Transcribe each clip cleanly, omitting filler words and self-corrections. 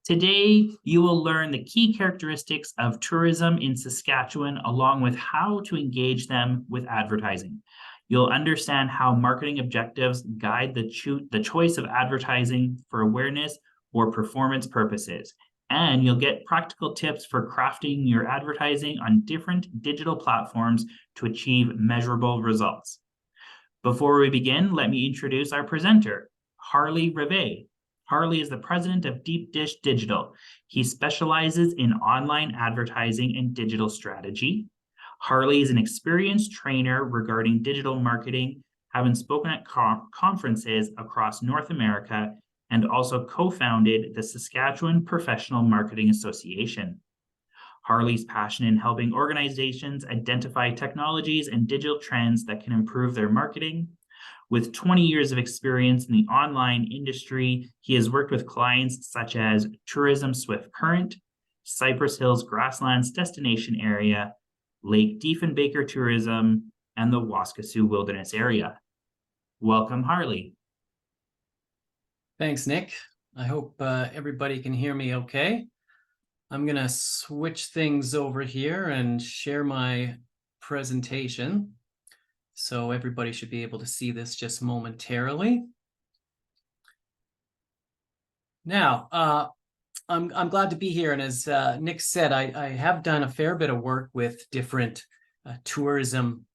Today, you will learn the key characteristics of tourism in Saskatchewan, along with how to engage them with advertising. You'll understand how marketing objectives guide the choice of advertising for awareness or performance purposes. And you'll get practical tips for crafting your advertising on different digital platforms to achieve measurable results. Before we begin, let me introduce our presenter, Harley Rivet. Harley is the president of Deep Dish Digital. He specializes in online advertising and digital strategy. Harley is an experienced trainer regarding digital marketing, having spoken at conferences across North America, and also co-founded the Saskatchewan Professional Marketing Association. Harley's passion in helping organizations identify technologies and digital trends that can improve their marketing. With 20 years of experience in the online industry, he has worked with clients such as Tourism Swift Current, Cypress Hills Grasslands Destination Area, Lake Diefenbaker Tourism, and the Waskesiu Wilderness Area. Welcome, Harley. Thanks, Nick. I hope everybody can hear me okay. I'm going to switch things over here and share my presentation. So everybody should be able to see this just momentarily. Now, I'm glad to be here. And as Nick said, I have done a fair bit of work with different tourism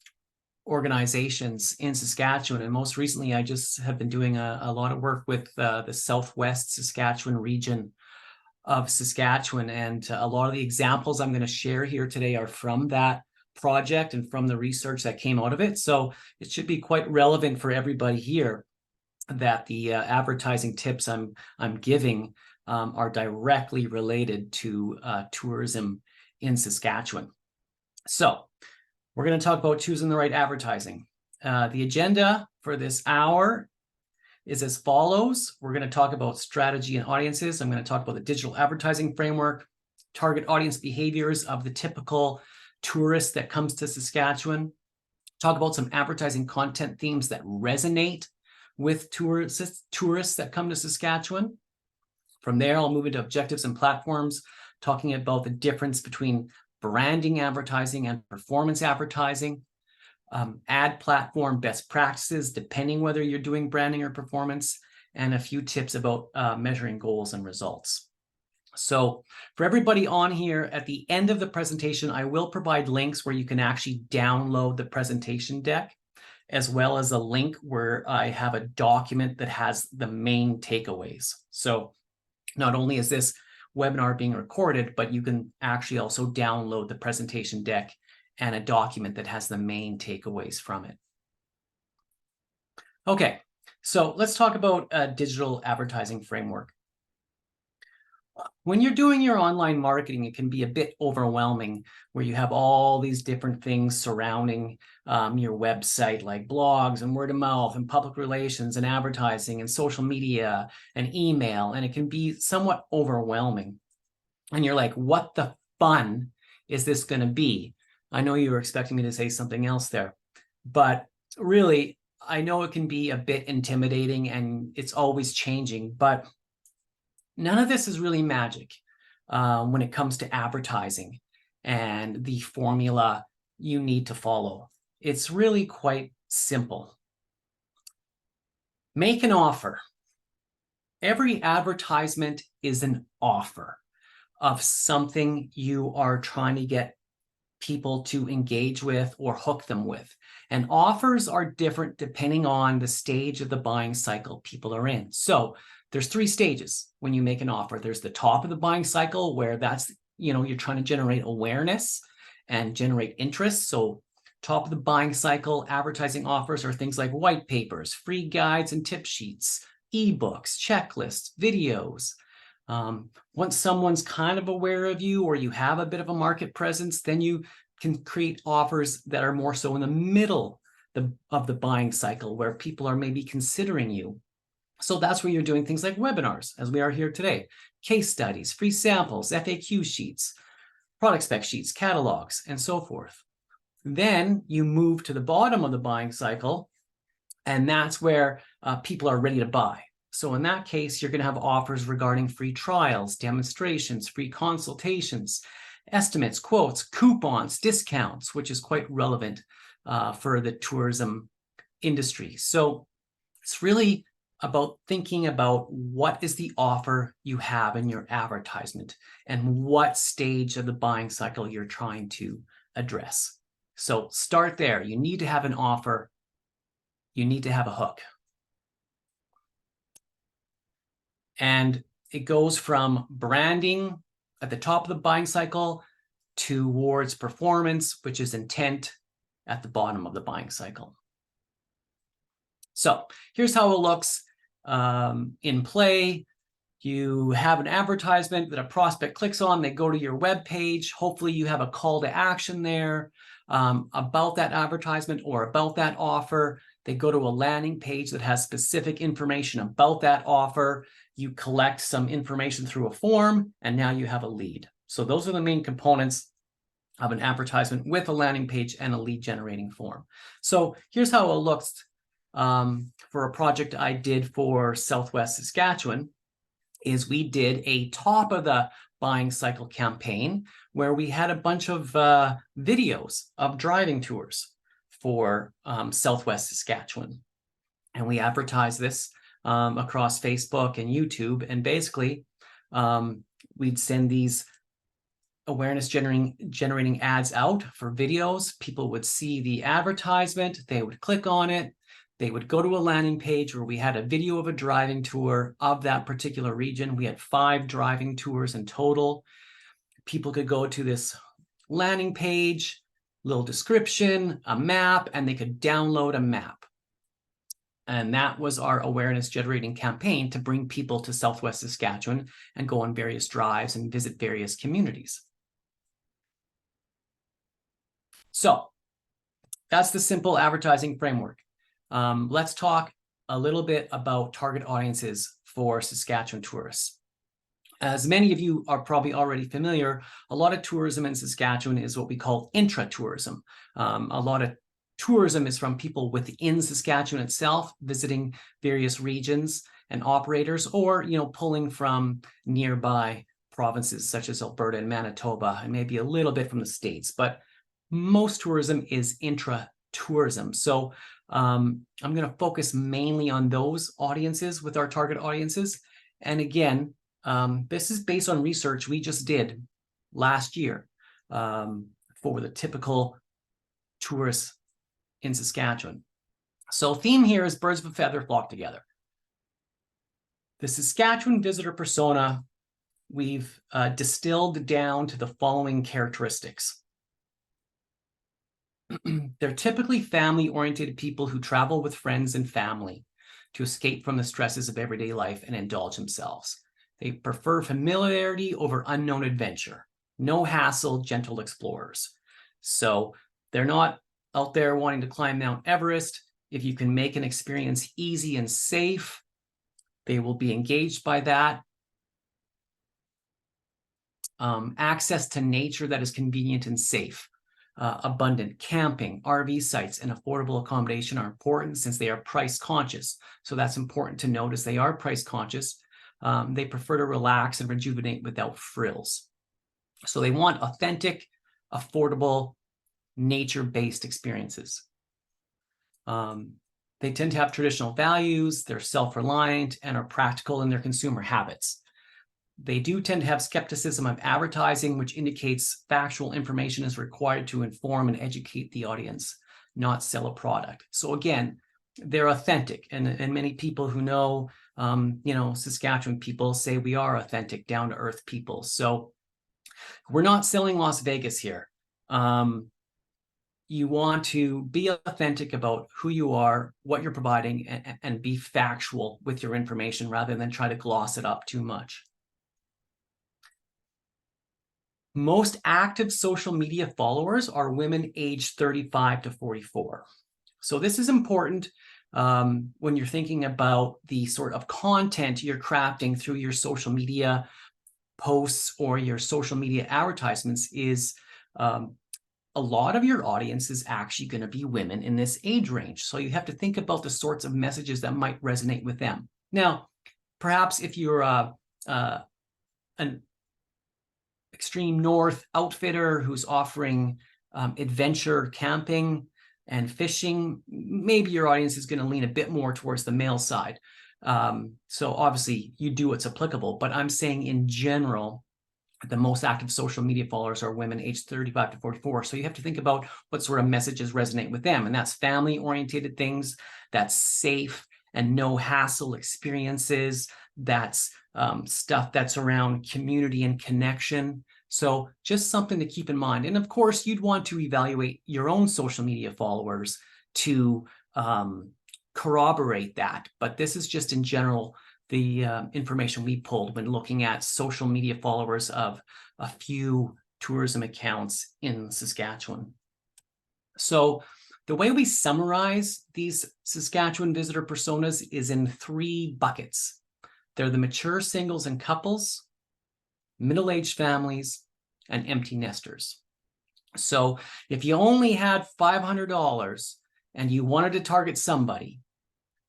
organizations in Saskatchewan. And most recently, I just have been doing a lot of work with the Southwest Saskatchewan region of Saskatchewan. And a lot of the examples I'm going to share here today are from that project and from the research that came out of it. So it should be quite relevant for everybody here that the advertising tips I'm giving are directly related to tourism in Saskatchewan. So we're going to talk about choosing the right advertising. The agenda for this hour is as follows. We're going to talk about strategy and audiences. I'm going to talk about the digital advertising framework, target audience behaviors of the typical tourist that comes to Saskatchewan, talk about some advertising content themes that resonate with tourists that come to Saskatchewan. From there, I'll move into objectives and platforms, talking about the difference between branding advertising and performance advertising, ad platform best practices, depending whether you're doing branding or performance, and a few tips about measuring goals and results. So for everybody on here, at the end of the presentation, I will provide links where you can actually download the presentation deck, as well as a link where I have a document that has the main takeaways. So not only is this webinar being recorded, but you can actually also download the presentation deck and a document that has the main takeaways from it. Okay, so let's talk about a digital advertising framework. When you're doing your online marketing, it can be a bit overwhelming where you have all these different things surrounding your website, like blogs and word of mouth and public relations and advertising and social media and email, and it can be somewhat overwhelming. And you're like, what the fun is this going to be? I know you were expecting me to say something else there, but really, I know it can be a bit intimidating and it's always changing, but none of this is really magic when it comes to advertising and the formula you need to follow. It's really quite simple. Make an offer. Every advertisement is an offer of something you are trying to get people to engage with or hook them with. And offers are different depending on the stage of the buying cycle people are in. So there's 3 stages when you make an offer. There's the top of the buying cycle where that's, you're trying to generate awareness and generate interest. So top of the buying cycle advertising offers are things like white papers, free guides and tip sheets, ebooks, checklists, videos. Once someone's kind of aware of you or you have a bit of a market presence, then you can create offers that are more so in the middle of the buying cycle where people are maybe considering you. So that's where you're doing things like webinars, as we are here today, case studies, free samples, FAQ sheets, product spec sheets, catalogs, and so forth. Then you move to the bottom of the buying cycle, and that's where people are ready to buy. So in that case, you're going to have offers regarding free trials, demonstrations, free consultations, estimates, quotes, coupons, discounts, which is quite relevant for the tourism industry. So it's really about thinking about what is the offer you have in your advertisement and what stage of the buying cycle you're trying to address. So start there. You need to have an offer. You need to have a hook. And it goes from branding at the top of the buying cycle towards performance, which is intent, at the bottom of the buying cycle. So here's how it looks in play. You have an advertisement that a prospect clicks on, they go to your web page. Hopefully you have a call to action there about that advertisement or about that offer. They go to a landing page that has specific information about that offer. You collect some information through a form, and now you have a lead. So those are the main components of an advertisement with a landing page and a lead generating form. So here's how it looks for a project I did for Southwest Saskatchewan. Is we did a top of the buying cycle campaign where we had a bunch of videos of driving tours for Southwest Saskatchewan. And we advertised this across Facebook and YouTube. And basically, we'd send these awareness generating ads out for videos. People would see the advertisement, they would click on it. They would go to a landing page where we had a video of a driving tour of that particular region. We had 5 driving tours in total. People could go to this landing page, little description, a map, and they could download a map. And that was our awareness generating campaign to bring people to Southwest Saskatchewan and go on various drives and visit various communities. So that's the simple advertising framework. Let's talk a little bit about target audiences for Saskatchewan tourists. As many of you are probably already familiar, a lot of tourism in Saskatchewan is what we call intra-tourism. A lot of tourism is from people within Saskatchewan itself, visiting various regions and operators, or pulling from nearby provinces such as Alberta and Manitoba, and maybe a little bit from the States. But most tourism is intra-tourism. So I'm going to focus mainly on those audiences with our target audiences. And again, this is based on research we just did last year for the typical tourists in Saskatchewan. So theme here is birds of a feather flock together. The Saskatchewan visitor persona, we've distilled down to the following characteristics. They're typically family-oriented people who travel with friends and family to escape from the stresses of everyday life and indulge themselves. They prefer familiarity over unknown adventure. No hassle, gentle explorers. So they're not out there wanting to climb Mount Everest. If you can make an experience easy and safe, they will be engaged by that. Access to nature that is convenient and safe. Abundant camping, RV sites, and affordable accommodation are important since they are price conscious. So that's important to note as they are price conscious. They prefer to relax and rejuvenate without frills. So they want authentic, affordable, nature-based experiences. They tend to have traditional values, they're self-reliant, and are practical in their consumer habits. They do tend to have skepticism of advertising, which indicates factual information is required to inform and educate the audience, not sell a product. So again, they're authentic, and many people who know, Saskatchewan people say we are authentic, down-to-earth people. So we're not selling Las Vegas here. You want to be authentic about who you are, what you're providing, and be factual with your information rather than try to gloss it up too much. Most active social media followers are women aged 35 to 44. So this is important when you're thinking about the sort of content you're crafting through your social media posts or your social media advertisements is a lot of your audience is actually going to be women in this age range. So you have to think about the sorts of messages that might resonate with them. Now, Perhaps if you're an extreme north outfitter who's offering adventure camping and fishing, maybe your audience is going to lean a bit more towards the male side. So obviously you do what's applicable, but I'm saying in general, the most active social media followers are women aged 35 to 44. So you have to think about what sort of messages resonate with them. And that's family-oriented things, that's safe and no hassle experiences, that's stuff that's around community and connection. So just something to keep in mind. And of course, you'd want to evaluate your own social media followers to corroborate that. But this is just in general the information we pulled when looking at social media followers of a few tourism accounts in Saskatchewan. So the way we summarize these Saskatchewan visitor personas is in 3 buckets. They're the mature singles and couples, middle-aged families, and empty nesters. So if you only had $500 and you wanted to target somebody,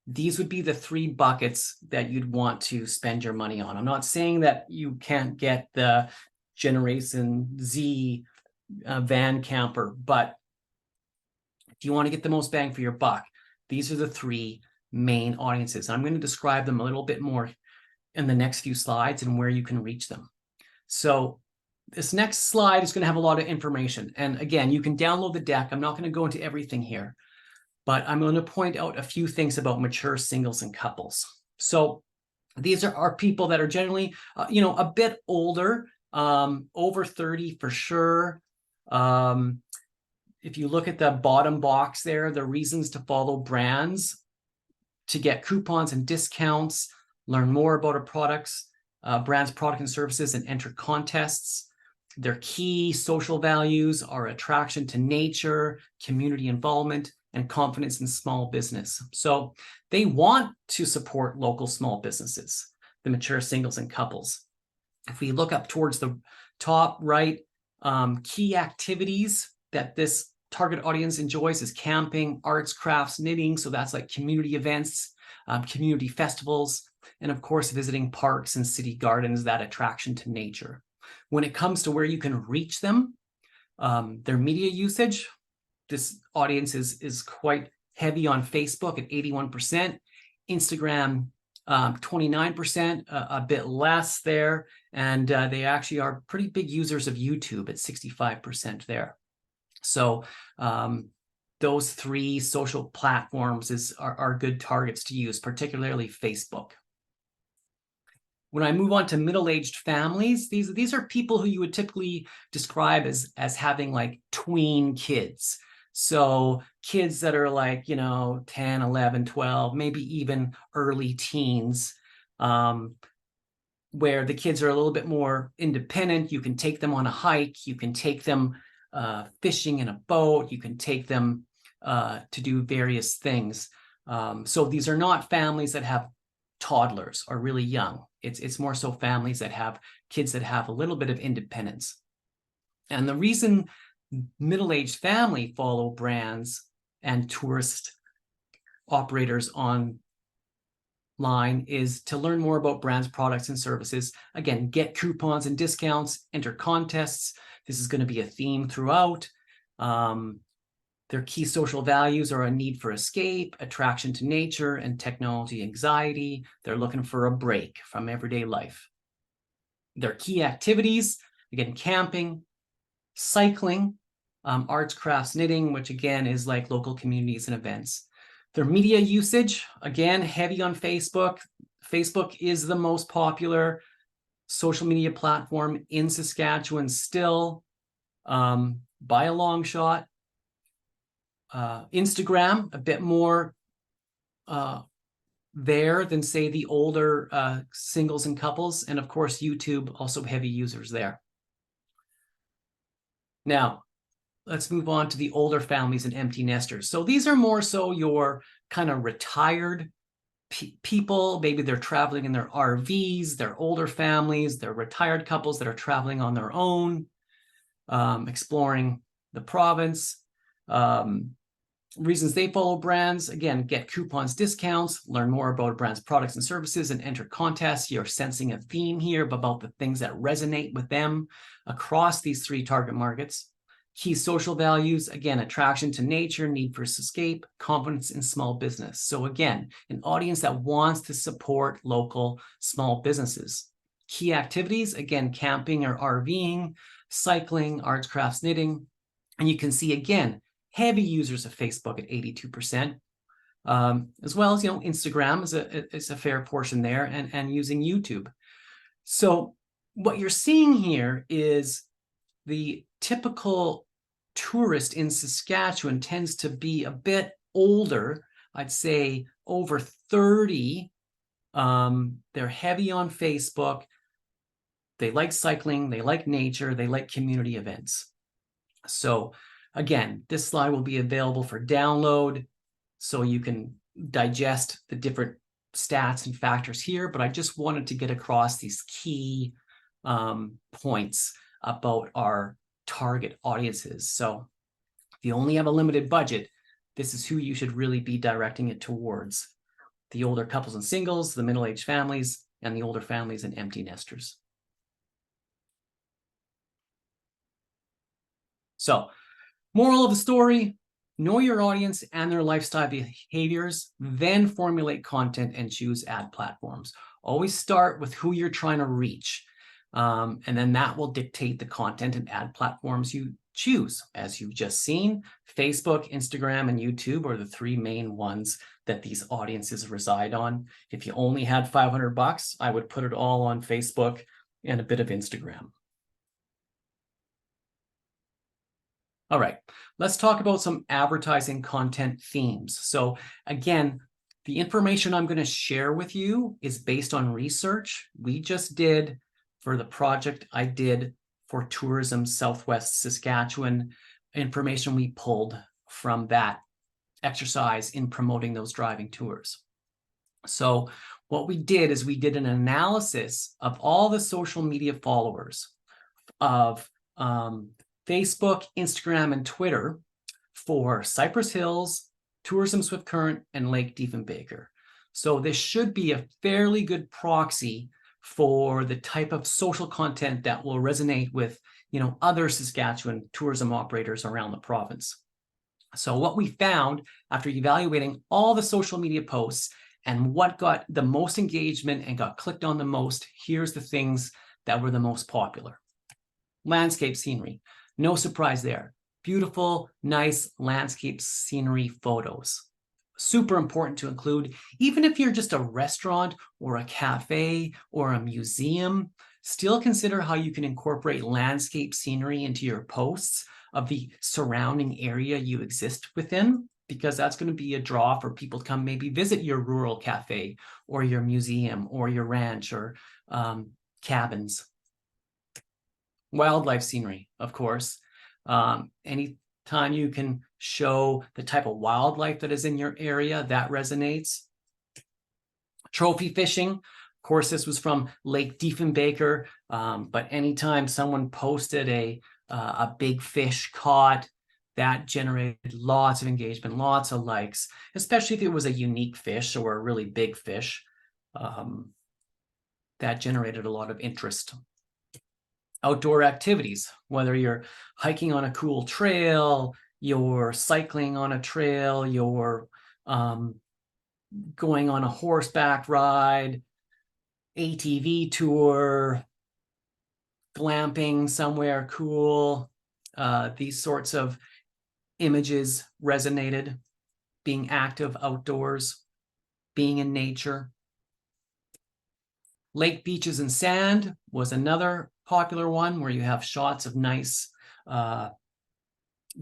these would be the 3 buckets that you'd want to spend your money on. I'm not saying that you can't get the Generation Z van camper, but if you want to get the most bang for your buck, these are the 3 main audiences. I'm going to describe them a little bit more in the next few slides and where you can reach them. So this next slide is going to have a lot of information. And again, you can download the deck. I'm not going to go into everything here, but I'm going to point out a few things about mature singles and couples. So these are people that are generally, a bit older, over 30 for sure. If you look at the bottom box there, the reasons to follow brands, to get coupons and discounts, learn more about a product's brand's product and services, and enter contests. Their key social values are attraction to nature, community involvement, and confidence in small business. So they want to support local small businesses, the mature singles and couples. If we look up towards the top right, key activities that this target audience enjoys is camping, arts, crafts, knitting. So that's like community events, community festivals, and of course, visiting parks and city gardens, that attraction to nature. When it comes to where you can reach them, their media usage, this audience is quite heavy on Facebook at 81%, Instagram 29%, a bit less there, and they actually are pretty big users of YouTube at 65% there. So those 3 social platforms are good targets to use, particularly Facebook. When I move on to middle-aged families, these are people who you would typically describe as having like tween kids. So kids that are like, 10, 11, 12, maybe even early teens, where the kids are a little bit more independent. You can take them on a hike. You can take them fishing in a boat. You can take them to do various things. So these are not families that have toddlers or really young. It's more so families that have kids that have a little bit of independence. And the reason middle-aged family follow brands and tourist operators online is to learn more about brands, products, and services. Again, get coupons and discounts, enter contests. This is going to be a theme throughout. Their key social values are a need for escape, attraction to nature, and technology anxiety. They're looking for a break from everyday life. Their key activities, again, camping, cycling, arts, crafts, knitting, which again is like local communities and events. Their media usage, again, heavy on Facebook. Facebook is the most popular social media platform in Saskatchewan still, by a long shot. Instagram, a bit more there than, say, the older singles and couples. And of course, YouTube, also heavy users there. Now, let's move on to the older families and empty nesters. So these are more so your kind of retired people. Maybe they're traveling in their RVs, they're older families, they're retired couples that are traveling on their own, exploring the province. Reasons they follow brands, again, get coupons, discounts, learn more about a brand's products and services, and enter contests. You're sensing a theme here about the things that resonate with them across these 3 target markets. Key social values, again, attraction to nature, need for escape, confidence in small business. So again, an audience that wants to support local small businesses. Key activities, again, camping or RVing, cycling, arts, crafts, knitting. And you can see, again, heavy users of Facebook at 82%, as well as, Instagram is a fair portion there, and using YouTube. So what you're seeing here is the typical tourist in Saskatchewan tends to be a bit older, I'd say over 30. They're heavy on Facebook. They like cycling, they like nature, they like community events. So again, this slide will be available for download so you can digest the different stats and factors here, but I just wanted to get across these key points about our target audiences. So if you only have a limited budget, this is who you should really be directing it towards: the older couples and singles, the middle-aged families, and the older families and empty nesters. So, moral of the story: know your audience and their lifestyle behaviors, then formulate content and choose ad platforms. Always start with who you're trying to reach. And then that will dictate the content and ad platforms you choose. As you've just seen, Facebook, Instagram, and YouTube are the 3 main ones that these audiences reside on. If you only had $500, I would put it all on Facebook and a bit of Instagram. All right, let's talk about some advertising content themes. So again, the information I'm going to share with you is based on research we just did for the project I did for Tourism Southwest Saskatchewan, information we pulled from that exercise in promoting those driving tours. So what we did is we did an analysis of all the social media followers of Facebook, Instagram, and Twitter for Cypress Hills, Tourism Swift Current, and Lake Diefenbaker. So this should be a fairly good proxy for the type of social content that will resonate with, other Saskatchewan tourism operators around the province. So what we found after evaluating all the social media posts and what got the most engagement and got clicked on the most, here's the things that were the most popular. Landscape scenery. No surprise there. Beautiful, nice landscape scenery photos. Super important to include, even if you're just a restaurant or a cafe or a museum, still consider how you can incorporate landscape scenery into your posts of the surrounding area you exist within, because that's going to be a draw for people to come maybe visit your rural cafe or your museum or your ranch or cabins. Wildlife scenery, of course. Anytime you can show the type of wildlife that is in your area, that resonates. Trophy fishing. Of course, this was from Lake Diefenbaker, but anytime someone posted a big fish caught, that generated lots of engagement, lots of likes, especially if it was a unique fish or a really big fish. That generated a lot of interest. Outdoor activities, whether you're hiking on a cool trail, you're cycling on a trail, you're going on a horseback ride, ATV tour, glamping somewhere cool. These sorts of images resonated. Being active outdoors, being in nature. Lake, beaches, and sand was another popular one where you have shots of nice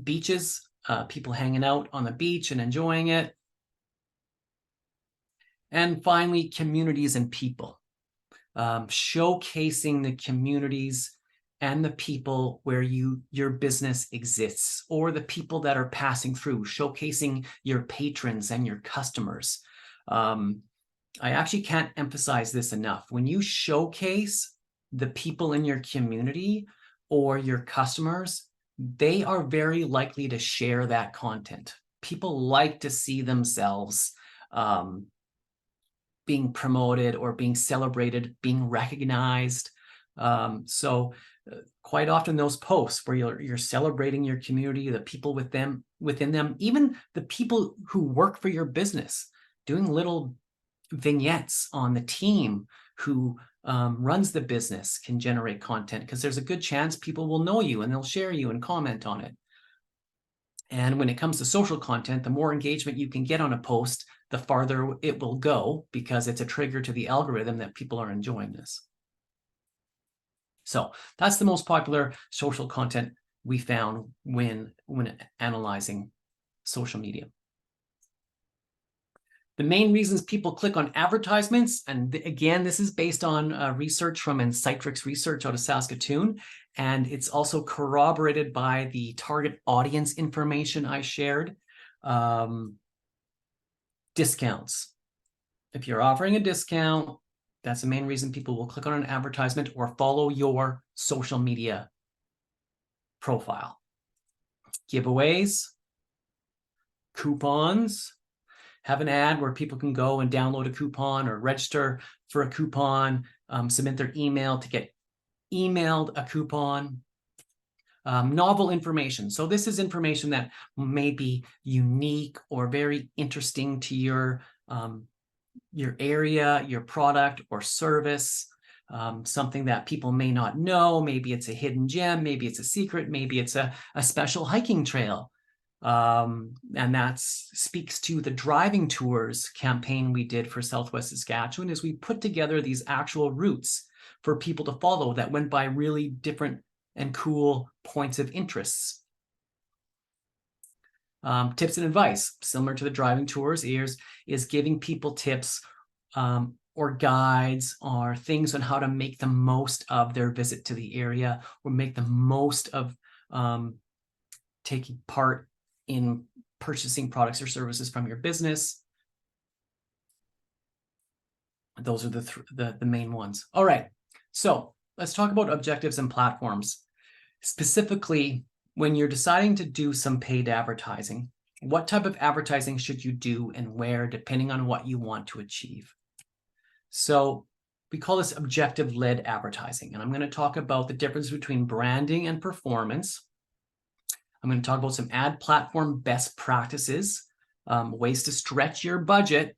beaches, people hanging out on the beach and enjoying it. And finally, communities and people. Showcasing the communities and the people where your business exists, or the people that are passing through, showcasing your patrons and your customers. I actually can't emphasize this enough. When you showcase the people in your community or your customers, they are very likely to share that content. people like to see themselves being promoted or being celebrated, being recognized. So quite often those posts where you're celebrating your community, the people within them, even the people who work for your business, doing little vignettes on the team who runs the business can generate content, because there's a good chance people will know you and they'll share you and comment on it. And when it comes to social content, the more engagement you can get on a post, the farther it will go, because it's a trigger to the algorithm that people are enjoying this. So that's the most popular social content we found when analyzing social media. The main reasons people click on advertisements, and again, this is based on research from Cypress research out of Saskatchewan, and it's also corroborated by the target audience information I shared. Discounts. If you're offering a discount, that's the main reason people will click on an advertisement or follow your social media profile. Giveaways, coupons. Have an ad where people can go and download a coupon or register for a coupon, submit their email to get emailed a coupon. Novel information. So this is information that may be unique or very interesting to your area, your product or service, something that people may not know. Maybe it's a hidden gem, maybe it's a secret, maybe it's a special hiking trail. And that speaks to the driving tours campaign we did for Southwest Saskatchewan, is we put together these actual routes for people to follow that went by really different and cool points of interests. Tips and advice, similar to the driving tours, is giving people tips or guides or things on how to make the most of their visit to the area, or make the most of taking part in purchasing products or services from your business. Those are the main ones. All right, so let's talk about objectives and platforms. Specifically, when you're deciding to do some paid advertising, what type of advertising should you do and where, depending on what you want to achieve? So we call this objective-led advertising, and I'm going to talk about the difference between branding and performance. I'm going to talk about some ad platform best practices, ways to stretch your budget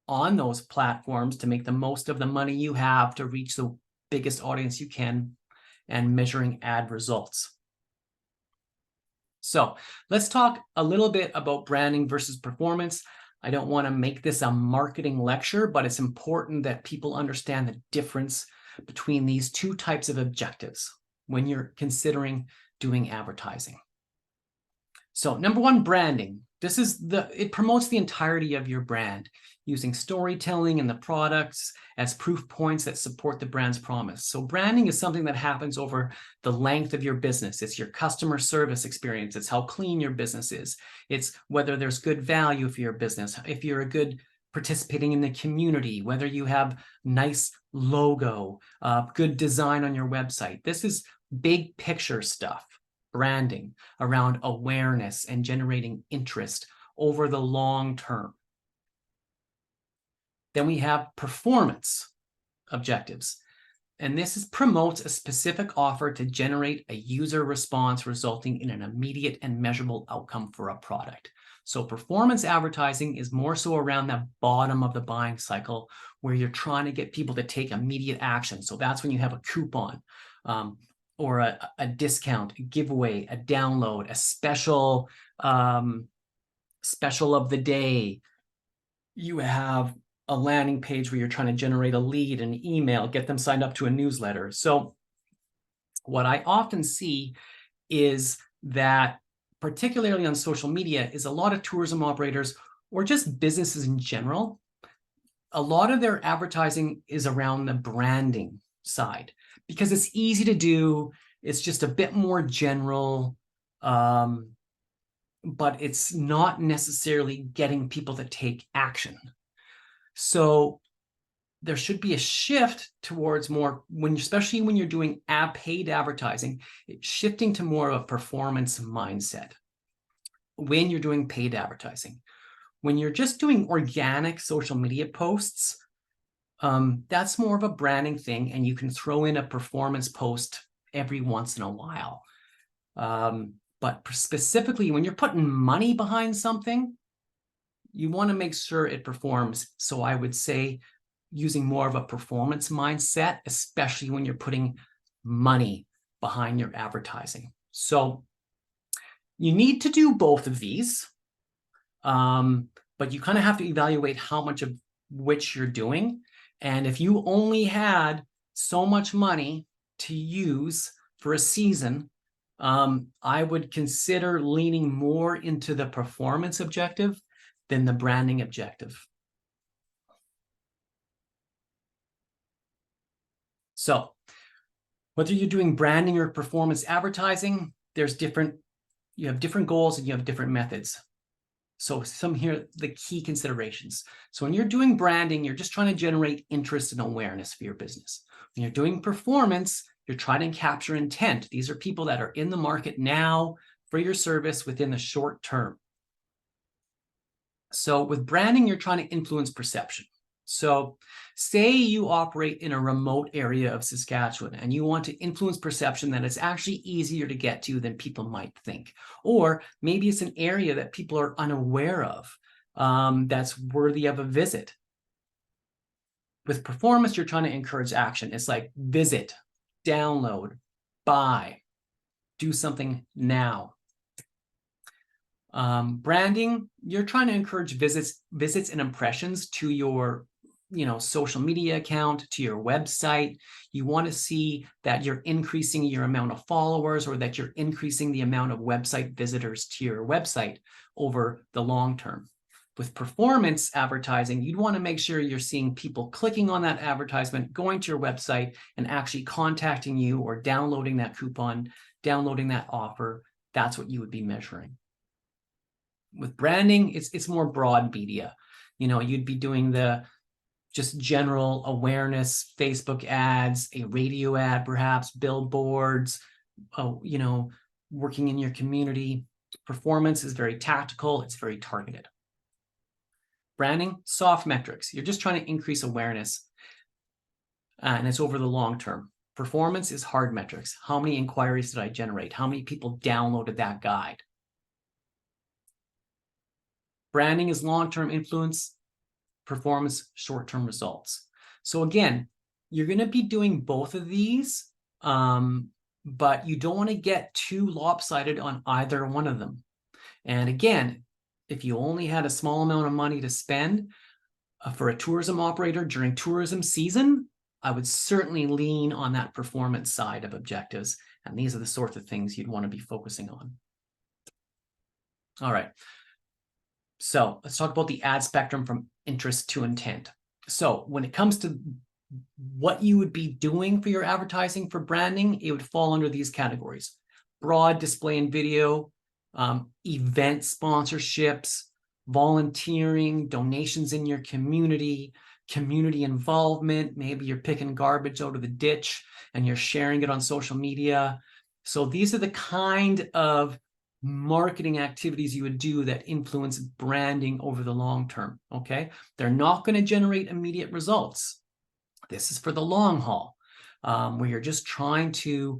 on those platforms to make the most of the money you have to reach the biggest audience you can, and measuring ad results. So let's talk a little bit about branding versus performance. I don't want to make this a marketing lecture, but it's important that people understand the difference between these two types of objectives when you're considering doing advertising. So number one, branding. It promotes the entirety of your brand, using storytelling and the products as proof points that support the brand's promise. So branding is something that happens over the length of your business. It's your customer service experience. It's how clean your business is. It's whether there's good value for your business, if you're a good participating in the community, whether you have nice logo, good design on your website. This is big picture stuff. Branding around awareness and generating interest over the long term. Then we have performance objectives. And this promotes a specific offer to generate a user response, resulting in an immediate and measurable outcome for a product. So performance advertising is more so around the bottom of the buying cycle, where you're trying to get people to take immediate action. So that's when you have a coupon, or a discount, a giveaway, a download, a special of the day. You have a landing page where you're trying to generate a lead, an email, get them signed up to a newsletter. So what I often see is that, particularly on social media, is a lot of tourism operators or just businesses in general, a lot of their advertising is around the branding side, because it's easy to do. It's just a bit more general, but it's not necessarily getting people to take action. So there should be a shift towards more, especially when you're doing paid advertising, shifting to more of a performance mindset. when you're doing paid advertising. When you're just doing organic social media posts, that's more of a branding thing, and you can throw in a performance post every once in a while. But specifically, when you're putting money behind something, you want to make sure it performs. So I would say using more of a performance mindset, especially when you're putting money behind your advertising. So you need to do both of these, but you kind of have to evaluate how much of which you're doing. And if you only had so much money to use for a season, I would consider leaning more into the performance objective than the branding objective. So whether you're doing branding or performance advertising, you have different goals and you have different methods. So some here, the key considerations. So when you're doing branding, you're just trying to generate interest and awareness for your business. When you're doing performance, you're trying to capture intent. These are people that are in the market now for your service within the short term. So with branding, you're trying to influence perception. So say you operate in a remote area of Saskatchewan and you want to influence perception that it's actually easier to get to than people might think. Or maybe it's an area that people are unaware of, that's worthy of a visit. With performance, you're trying to encourage action. It's like visit, download, buy, do something now. Branding, you're trying to encourage visits and impressions to your social media account, to your website. You want to see that you're increasing your amount of followers or that you're increasing the amount of website visitors to your website over the long term. With performance advertising, you'd want to make sure you're seeing people clicking on that advertisement, going to your website and actually contacting you or downloading that coupon, downloading that offer. That's what you would be measuring. With branding, it's more broad media. You'd be doing the just general awareness, Facebook ads, a radio ad, perhaps billboards, working in your community. Performance is very tactical. It's very targeted. Branding, soft metrics. You're just trying to increase awareness, and it's over the long term. Performance is hard metrics. How many inquiries did I generate? How many people downloaded that guide? Branding is long-term influence. Performance, short-term results. So again, you're going to be doing both of these, but you don't want to get too lopsided on either one of them. And again, if you only had a small amount of money to spend for a tourism operator during tourism season, I would certainly lean on that performance side of objectives. And these are the sorts of things you'd want to be focusing on. All right. So let's talk about the ad spectrum from interest to intent. So when it comes to what you would be doing for your advertising for branding, it would fall under these categories: broad display and video, event sponsorships, volunteering, donations in your community, community involvement. Maybe you're picking garbage out of the ditch and you're sharing it on social media. So these are the kind of marketing activities you would do that influence branding over the long term. Okay, they're not going to generate immediate results. This is for the long haul, where you're just trying to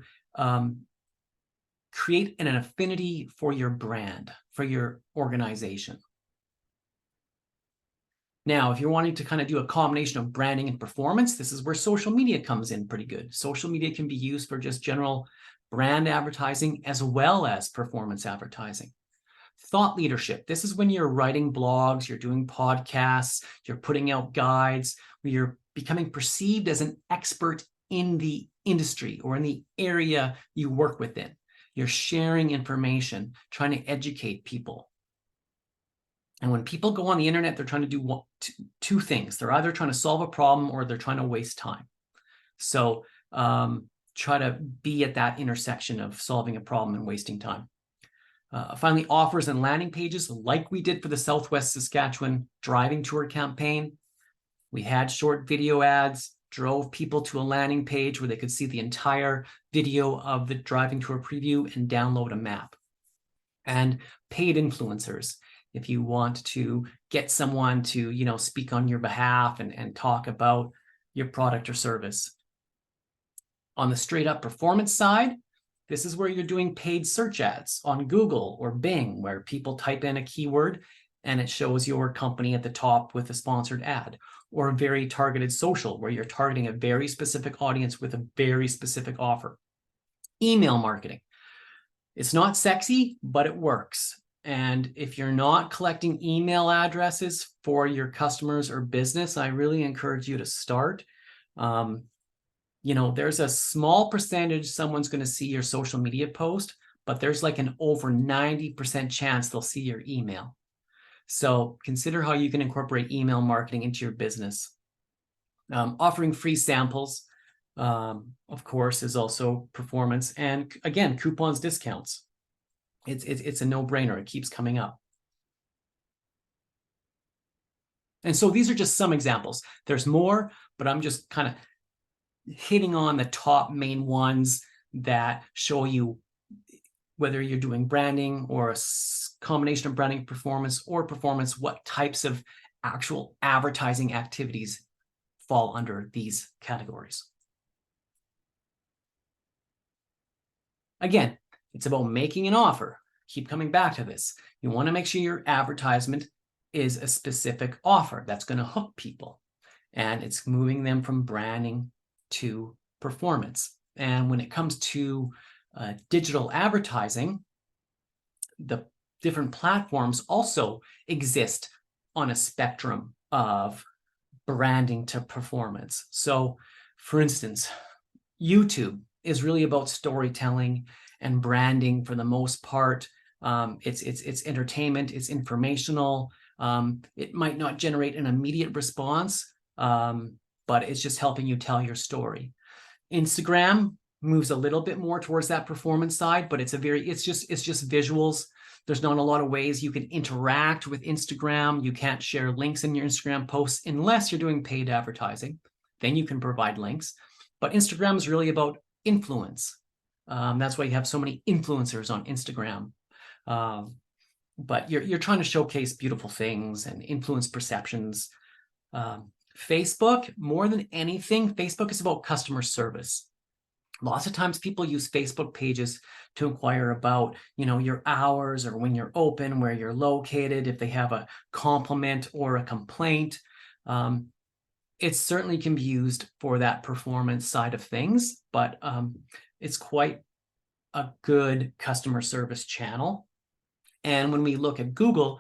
create an affinity for your brand, for your organization. Now, if you're wanting to kind of do a combination of branding and performance, this is where social media comes in pretty good. Social media can be used for just general brand advertising as well as performance advertising. Thought leadership. This is when you're writing blogs, you're doing podcasts, you're putting out guides, where you're becoming perceived as an expert in the industry or in the area you work within. You're sharing information, trying to educate people. And when people go on the internet, they're trying to do two things. They're either trying to solve a problem or they're trying to waste time. So try to be at that intersection of solving a problem and wasting time. Finally, offers and landing pages, like we did for the Southwest Saskatchewan driving tour campaign. We had short video ads, drove people to a landing page where they could see the entire video of the driving tour preview and download a map. And paid influencers, if you want to get someone to, speak on your behalf and talk about your product or service. On the straight up performance side, this is where you're doing paid search ads on Google or Bing, where people type in a keyword and it shows your company at the top with a sponsored ad, or very targeted social, where you're targeting a very specific audience with a very specific offer. Email marketing. It's not sexy, but it works. And if you're not collecting email addresses for your customers or business, I really encourage you to start. There's a small percentage someone's going to see your social media post, but there's like an over 90% chance they'll see your email. So consider how you can incorporate email marketing into your business. Offering free samples, of course, is also performance. And again, coupons, discounts. It's a no-brainer. It keeps coming up. And so these are just some examples. There's more, but I'm just kind of hitting on the top main ones that show you whether you're doing branding or a combination of branding, performance, what types of actual advertising activities fall under these categories. Again, it's about making an offer. Keep coming back to this. You want to make sure your advertisement is a specific offer that's going to hook people, and it's moving them from branding to performance. And when it comes to digital advertising, the different platforms also exist on a spectrum of branding to performance. So, for instance, YouTube is really about storytelling and branding for the most part. It's entertainment, it's informational. It might not generate an immediate response, but it's just helping you tell your story. Instagram moves a little bit more towards that performance side, but it's just visuals. There's not a lot of ways you can interact with Instagram. You can't share links in your Instagram posts unless you're doing paid advertising. Then you can provide links. But Instagram is really about influence. That's why you have so many influencers on Instagram. But you're trying to showcase beautiful things and influence perceptions. Facebook, more than anything, Facebook is about customer service. Lots of times people use Facebook pages to inquire about, your hours or when you're open, where you're located, if they have a compliment or a complaint. It certainly can be used for that performance side of things, but it's quite a good customer service channel. And when we look at Google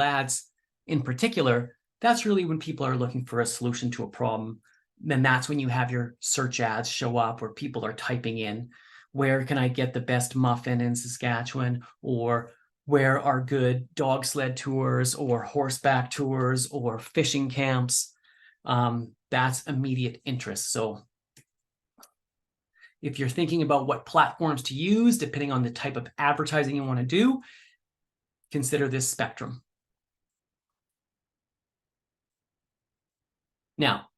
Ads in particular, that's really when people are looking for a solution to a problem. Then that's when you have your search ads show up where people are typing in, where can I get the best muffin in Saskatchewan? Or where are good dog sled tours or horseback tours or fishing camps? That's immediate interest. So if you're thinking about what platforms to use, depending on the type of advertising you want to do, consider this spectrum. Now,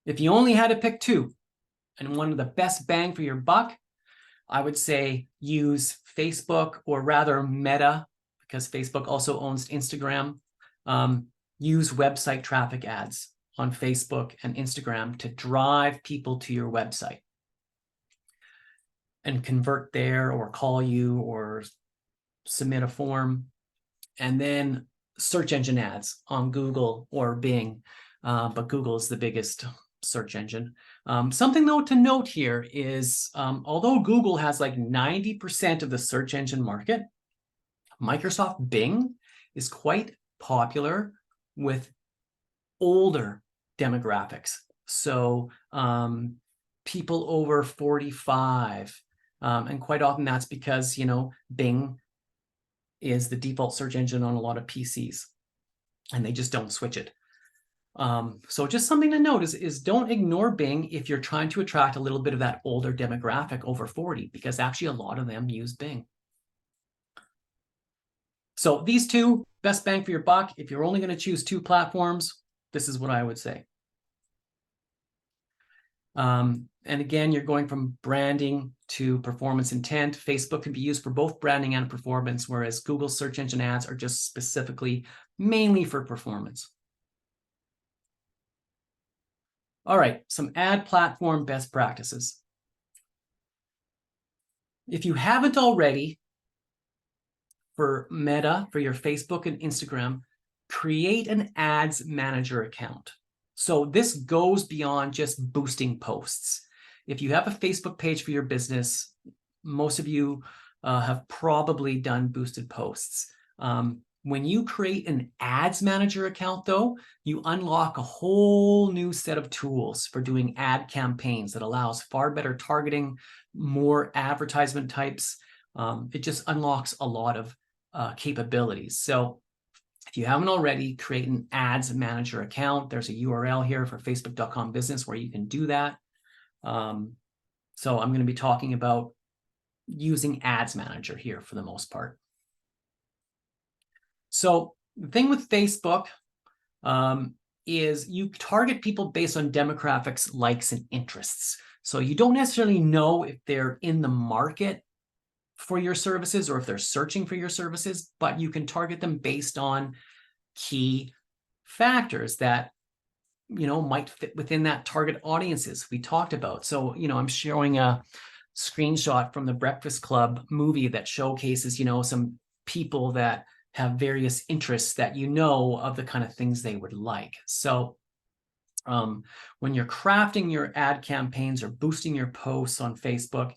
if you only had to pick two and one of the best bang for your buck, I would say use Facebook, or rather Meta, because Facebook also owns Instagram. Use website traffic ads on Facebook and Instagram to drive people to your website and convert there, or call you, or submit a form. And then search engine ads on Google or Bing, but Google is the biggest search engine. Something though to note here is, although Google has like 90% of the search engine market, Microsoft Bing is quite popular with older demographics. So people over 45, and quite often that's because, Bing is the default search engine on a lot of PCs and they just don't switch it. So just something to note is don't ignore Bing if you're trying to attract a little bit of that older demographic over 40, because actually a lot of them use Bing. So these two, best bang for your buck. If you're only going to choose two platforms, this is what I would say. And again, you're going from branding to performance intent. Facebook can be used for both branding and performance, whereas Google search engine ads are just specifically mainly for performance. All right, some ad platform best practices. If you haven't already, for Meta, for your Facebook and Instagram, create an ads manager account. So this goes beyond just boosting posts. If you have a Facebook page for your business, most of you have probably done boosted posts. When you create an ads manager account, though, you unlock a whole new set of tools for doing ad campaigns that allows far better targeting, more advertisement types. It just unlocks a lot of capabilities. So if you haven't already, create an ads manager account. There's a URL here for facebook.com business where you can do that. So I'm going to be talking about using ads manager here for the most part. So the thing with Facebook is you target people based on demographics, likes, and interests. So you don't necessarily know if they're in the market for your services or if they're searching for your services, but you can target them based on key factors that might fit within that target audiences we talked about. So I'm showing a screenshot from the Breakfast Club movie that showcases some people that have various interests that of the kind of things they would like. So when you're crafting your ad campaigns or boosting your posts on Facebook,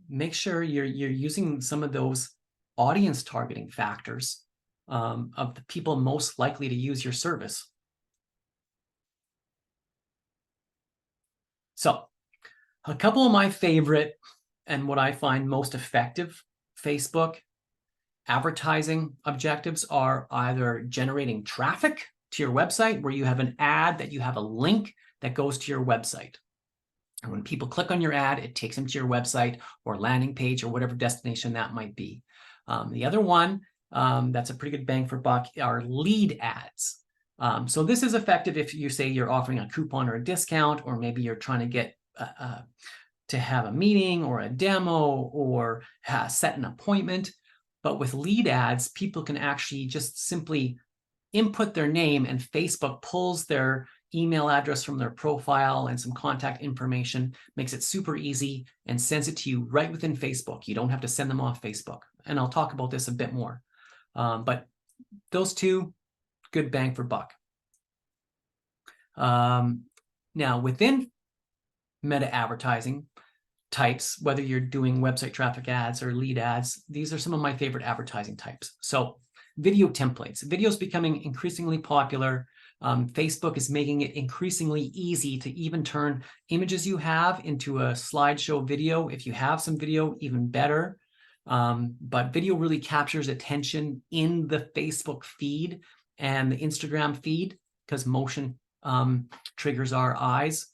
make sure you're using some of those audience targeting factors of the people most likely to use your service. So a couple of my favorite and what I find most effective Facebook advertising objectives are either generating traffic to your website, where you have an ad that you have a link that goes to your website. And when people click on your ad, it takes them to your website or landing page or whatever destination that might be. The other one that's a pretty good bang for buck are lead ads. So this is effective if you say you're offering a coupon or a discount, or maybe you're trying to get to have a meeting or a demo or set an appointment. But with lead ads, people can actually just simply input their name, and Facebook pulls their email address from their profile and some contact information, makes it super easy, and sends it to you right within Facebook. You don't have to send them off Facebook. And I'll talk about this a bit more. But those two, good bang for buck. Now, within meta advertising types, whether you're doing website traffic ads or lead ads, these are some of my favorite advertising types. So video templates. Video is becoming increasingly popular. Facebook is making it increasingly easy to even turn images you have into a slideshow video. If you have some video, even better. But video really captures attention in the Facebook feed and the Instagram feed because motion triggers our eyes.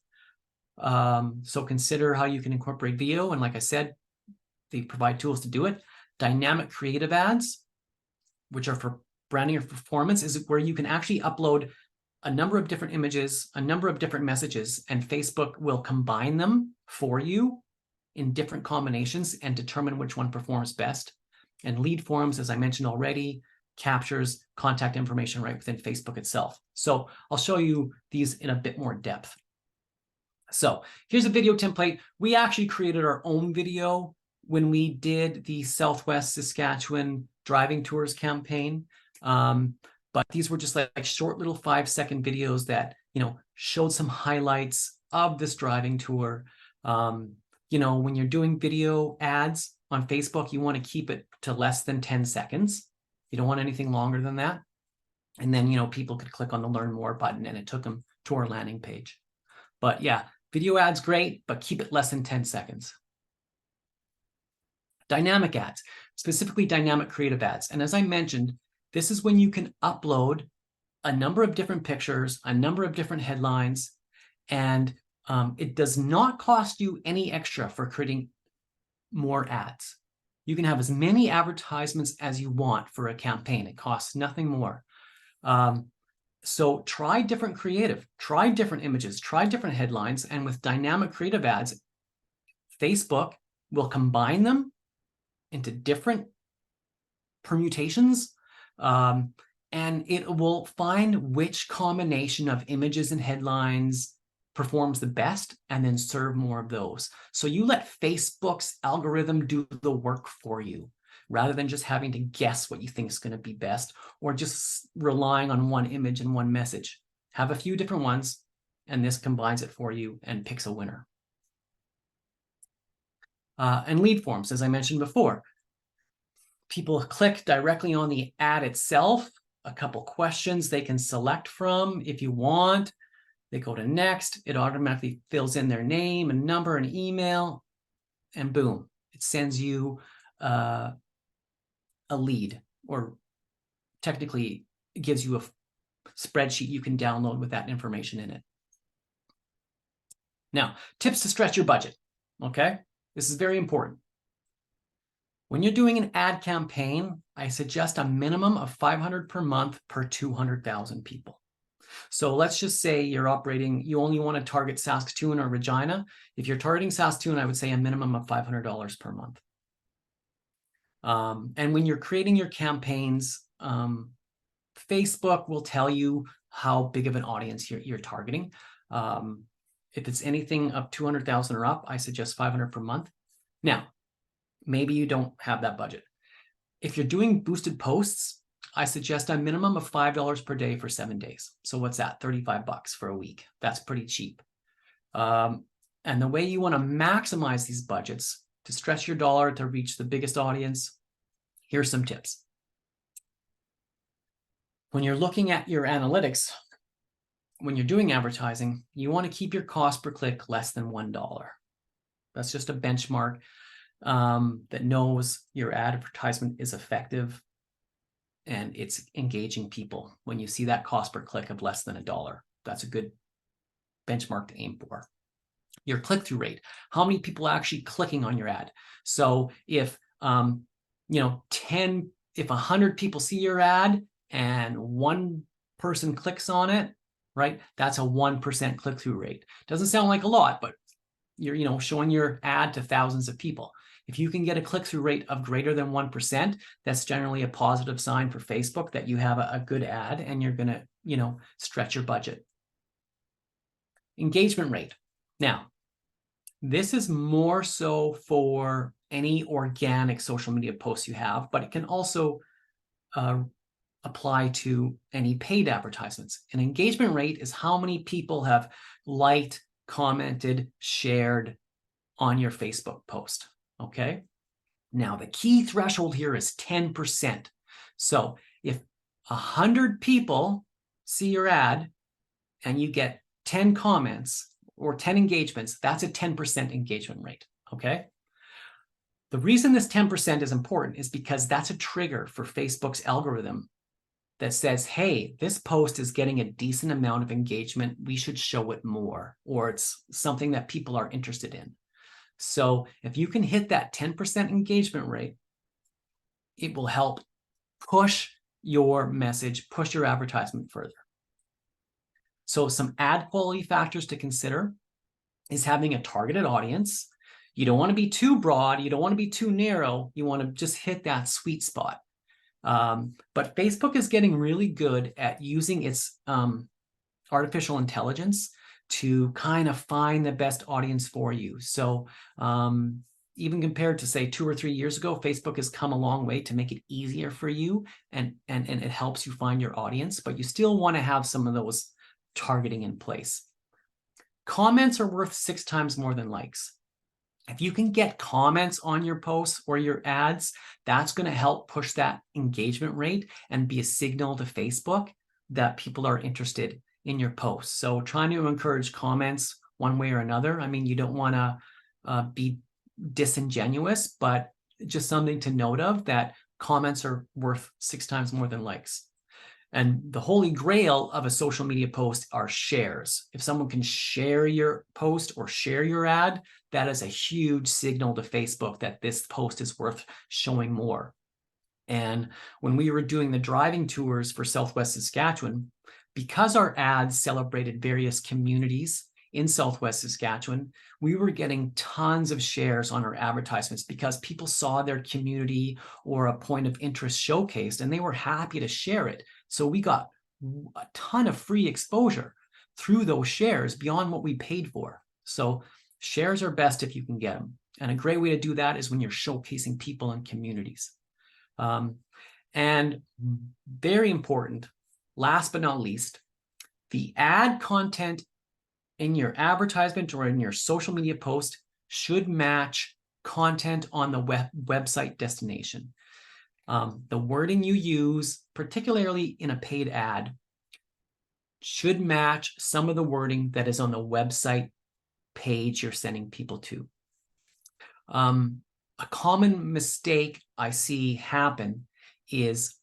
So consider how you can incorporate video. And like I said, they provide tools to do it. Dynamic creative ads, which are for branding or performance, is where you can actually upload a number of different images, a number of different messages, and Facebook will combine them for you in different combinations and determine which one performs best. And lead forms, as I mentioned already, captures contact information right within Facebook itself. So I'll show you these in a bit more depth. So here's a video template. We actually created our own video when we did the Southwest Saskatchewan driving tours campaign. But these were just like short little 5-second videos that, showed some highlights of this driving tour. When you're doing video ads on Facebook, you want to keep it to less than 10 seconds. You don't want anything longer than that. And then, people could click on the Learn More button and it took them to our landing page. But yeah, video ads, great, but keep it less than 10 seconds. Dynamic ads, specifically dynamic creative ads. And as I mentioned, this is when you can upload a number of different pictures, a number of different headlines, and it does not cost you any extra for creating more ads. You can have as many advertisements as you want for a campaign. It costs nothing more. So try different creative, try different images, try different headlines, and with dynamic creative ads, Facebook will combine them into different permutations, and it will find which combination of images and headlines performs the best and then serve more of those. So you let Facebook's algorithm do the work for you rather than just having to guess what you think is going to be best or just relying on one image and one message. Have a few different ones, and this combines it for you and picks a winner. And lead forms, as I mentioned before. People click directly on the ad itself, a couple questions they can select from if you want. They go to next, it automatically fills in their name and number and email, and boom, it sends you a lead, or technically it gives you a spreadsheet you can download with that information in it. Now, tips to stretch your budget, okay? This is very important. When you're doing an ad campaign, I suggest a minimum of $500 per month per 200,000 people. So let's just say you're operating, you only want to target Saskatoon or Regina. If you're targeting Saskatoon, I would say a minimum of $500 per month. And when you're creating your campaigns, Facebook will tell you how big of an audience you're targeting. If it's anything up 200,000 or up, I suggest 500 per month. Now, maybe you don't have that budget. If you're doing boosted posts, I suggest a minimum of $5 per day for 7 days. So what's that? $35 for a week. That's pretty cheap. And the way you want to maximize these budgets to stretch your dollar to reach the biggest audience, here's some tips. When you're looking at your analytics, when you're doing advertising, you want to keep your cost per click less than $1. That's just a benchmark that knows your advertisement is effective and it's engaging people. When you see that cost per click of less than $1, that's a good benchmark to aim for. Your click-through rate, how many people are actually clicking on your ad? So if 100 people see your ad and one person clicks on it, right? That's a 1% click-through rate. Doesn't sound like a lot, but you're showing your ad to thousands of people. If you can get a click-through rate of greater than 1%, that's generally a positive sign for Facebook that you have a good ad and you're going to, stretch your budget. Engagement rate. Now, this is more so for any organic social media posts you have, but it can also apply to any paid advertisements. An engagement rate is how many people have liked, commented, shared on your Facebook post. Okay. Now, the key threshold here is 10%. So if 100 people see your ad and you get 10 comments or 10 engagements, that's a 10% engagement rate. Okay. The reason this 10% is important is because that's a trigger for Facebook's algorithm that says, hey, this post is getting a decent amount of engagement. We should show it more, or it's something that people are interested in. So if you can hit that 10% engagement rate, it will help push your message, push your advertisement further. So some ad quality factors to consider is having a targeted audience. You don't want to be too broad. You don't want to be too narrow. You want to just hit that sweet spot. But Facebook is getting really good at using its artificial intelligence to kind of find the best audience for you. So even compared to, say, 2 or 3 years ago, Facebook has come a long way to make it easier for you, and it helps you find your audience, but you still want to have some of those targeting in place. Comments are worth 6 times more than likes. If you can get comments on your posts or your ads, that's going to help push that engagement rate and be a signal to Facebook that people are interested in your posts. So trying to encourage comments one way or another. I mean, you don't want to be disingenuous, but just something to note of that comments are worth 6 times more than likes. And the holy grail of a social media post are shares. If someone can share your post or share your ad, that is a huge signal to Facebook that this post is worth showing more. And when we were doing the driving tours for Southwest Saskatchewan, because our ads celebrated various communities in Southwest Saskatchewan, we were getting tons of shares on our advertisements because people saw their community or a point of interest showcased and they were happy to share it. So we got a ton of free exposure through those shares beyond what we paid for. So shares are best if you can get them. And a great way to do that is when you're showcasing people and communities. And very important, last but not least, the ad content in your advertisement or in your social media post should match content on the website destination. The wording you use, particularly in a paid ad, should match some of the wording that is on the website page you're sending people to. A common mistake I see happen is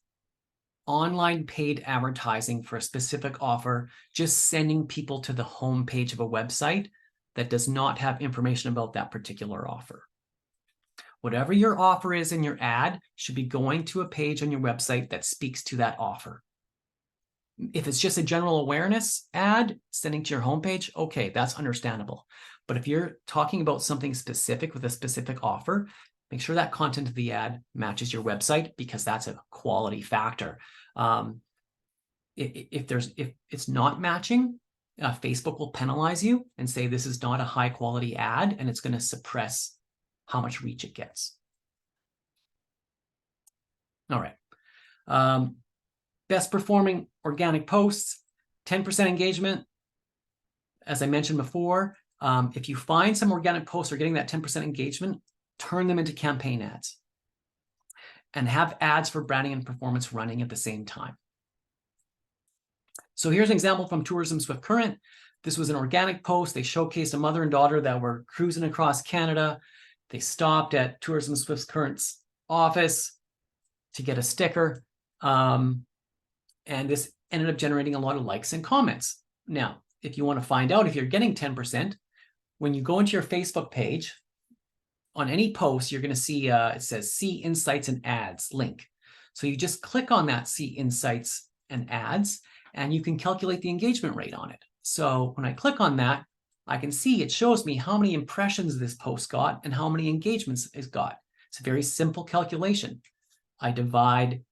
online paid advertising for a specific offer, just sending people to the home page of a website that does not have information about that particular offer. Whatever your offer is in your ad should be going to a page on your website that speaks to that offer. If it's just a general awareness ad sending to your homepage, okay, that's understandable. But if you're talking about something specific with a specific offer, make sure that content of the ad matches your website, because that's a quality factor. If it's not matching, Facebook will penalize you and say this is not a high quality ad, and it's going to suppress how much reach it gets. All right. Best performing organic posts, 10% engagement. As I mentioned before, if you find some organic posts are getting that 10% engagement, turn them into campaign ads and have ads for branding and performance running at the same time. So here's an example from Tourism Swift Current. This was an organic post. They showcased a mother and daughter that were cruising across Canada. They stopped at Tourism Swift Current's office to get a sticker. And this ended up generating a lot of likes and comments. Now, if you want to find out if you're getting 10%, when you go into your Facebook page, on any post, you're going to see, it says See Insights and Ads link. So you just click on that See Insights and Ads, and you can calculate the engagement rate on it. So when I click on that, I can see it shows me how many impressions this post got and how many engagements it's got. It's a very simple calculation. I divide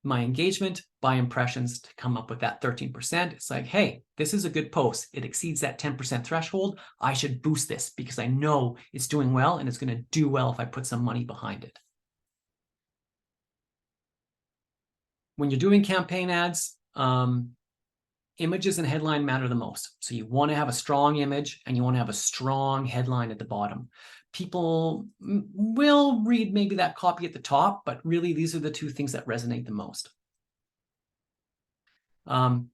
my engagement by impressions to come up with that 13%. It's like, hey, this is a good post. It exceeds that 10% threshold. I should boost this because I know it's doing well and it's going to do well if I put some money behind it. When you're doing campaign ads, images and headline matter the most. So you want to have a strong image and you want to have a strong headline at the bottom. People will read maybe that copy at the top, but really these are the two things that resonate the most. When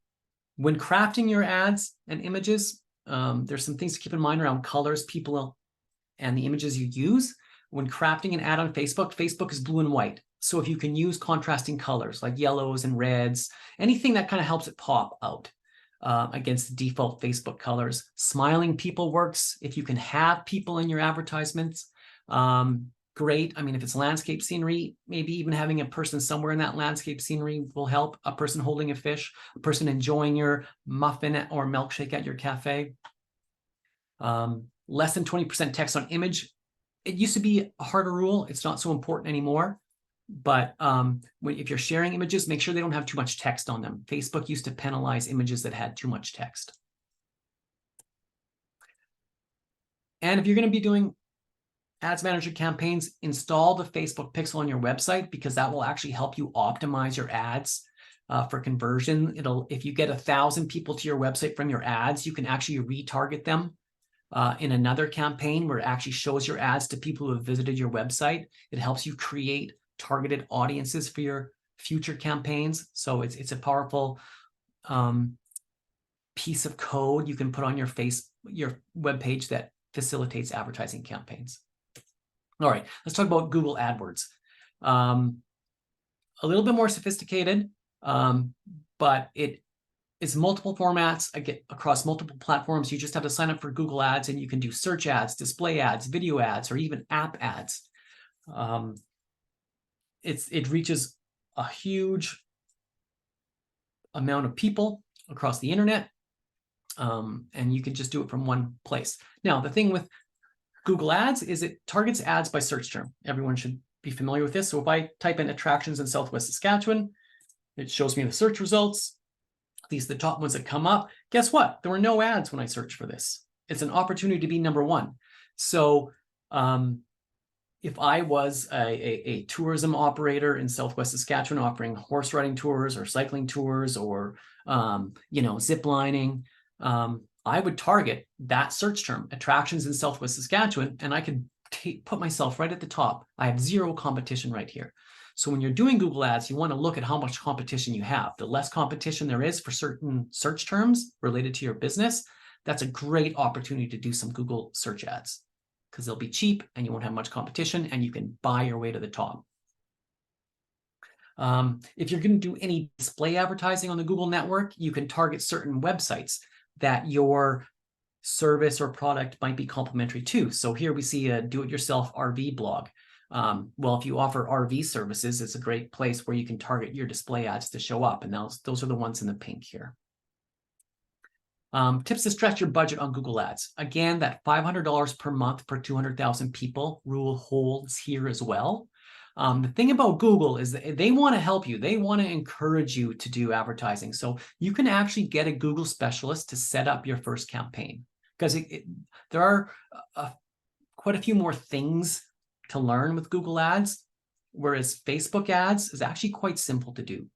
crafting your ads and images, there's some things to keep in mind around colors, people, and the images you use. When crafting an ad on Facebook, Facebook is blue and white. So if you can use contrasting colors like yellows and reds, anything that kind of helps it pop out against the default Facebook colors. Smiling people works. If you can have people in your advertisements, great. I mean, if it's landscape scenery, maybe even having a person somewhere in that landscape scenery will help. A person holding a fish, a person enjoying your muffin or milkshake at your cafe. Less than 20% text on image. It used to be a harder rule. It's not so important anymore. But if you're sharing images, make sure they don't have too much text on them. Facebook used to penalize images that had too much text. And if you're going to be doing Ads Manager campaigns, install the Facebook pixel on your website, because that will actually help you optimize your ads for conversion. If you get 1,000 people to your website from your ads, you can actually retarget them in another campaign where it actually shows your ads to people who have visited your website. It helps you create targeted audiences for your future campaigns. So it's a powerful piece of code you can put on your web page that facilitates advertising campaigns. All right, let's talk about Google AdWords. A little bit more sophisticated, but it is multiple formats across multiple platforms. You just have to sign up for Google Ads, and you can do search ads, display ads, video ads, or even app ads. It reaches a huge amount of people across the internet. And you can just do it from one place. Now, the thing with Google Ads is it targets ads by search term. Everyone should be familiar with this. So if I type in attractions in Southwest Saskatchewan, it shows me the search results. These are the top ones that come up. Guess what? There were no ads when I searched for this. It's an opportunity to be number one. So if I was a tourism operator in Southwest Saskatchewan offering horse riding tours or cycling tours or zip lining, I would target that search term, attractions in Southwest Saskatchewan, and I could put myself right at the top. I have zero competition right here. So when you're doing Google Ads, you want to look at how much competition you have. The less competition there is for certain search terms related to your business, that's a great opportunity to do some Google search ads because they'll be cheap and you won't have much competition and you can buy your way to the top. If you're going to do any display advertising on the Google network, you can target certain websites that your service or product might be complementary to. So here we see a do-it-yourself RV blog. Well, if you offer RV services, it's a great place where you can target your display ads to show up. And those are the ones in the pink here. Tips to stretch your budget on Google Ads. Again, that $500 per month per 200,000 people rule holds here as well. The thing about Google is that they want to help you. They want to encourage you to do advertising. So you can actually get a Google specialist to set up your first campaign because there are quite a few more things to learn with Google Ads, whereas Facebook ads is actually quite simple to do.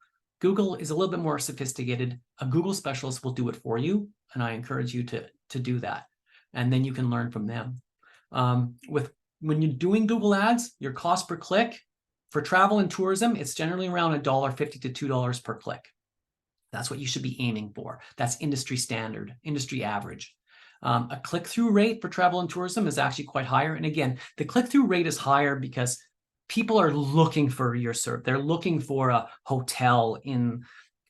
Google is a little bit more sophisticated. A Google specialist will do it for you, and I encourage you to do that. And then you can learn from them. When you're doing Google Ads, your cost per click for travel and tourism, it's generally around $1.50 to $2 per click. That's what you should be aiming for. That's industry standard, industry average. A click-through rate for travel and tourism is actually quite higher. And again, the click-through rate is higher because people are looking for your service. They're looking for a hotel in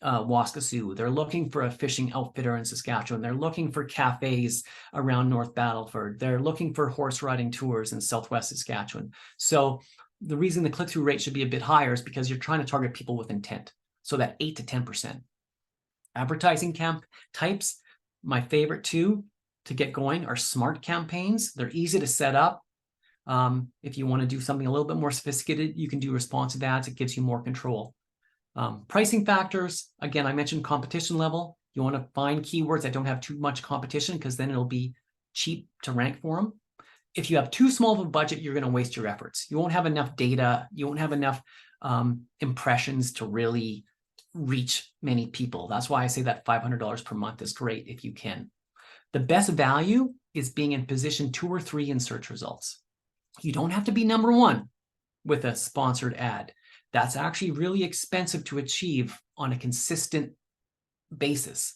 Waskesiu. They're looking for a fishing outfitter in Saskatchewan. They're looking for cafes around North Battleford. They're looking for horse riding tours in Southwest Saskatchewan. So the reason the click-through rate should be a bit higher is because you're trying to target people with intent. So that 8 to 10%. Advertising camp types, my favorite two to get going are smart campaigns. They're easy to set up. If you want to do something a little bit more sophisticated, you can do responsive ads. It gives you more control. Pricing factors, again, I mentioned competition level. You want to find keywords that don't have too much competition because then it'll be cheap to rank for them. If you have too small of a budget, you're going to waste your efforts. You won't have enough data. You won't have enough impressions to really reach many people. That's why I say that $500 per month is great if you can. The best value is being in position 2 or 3 in search results. You don't have to be number 1 with a sponsored ad. That's actually really expensive to achieve on a consistent basis.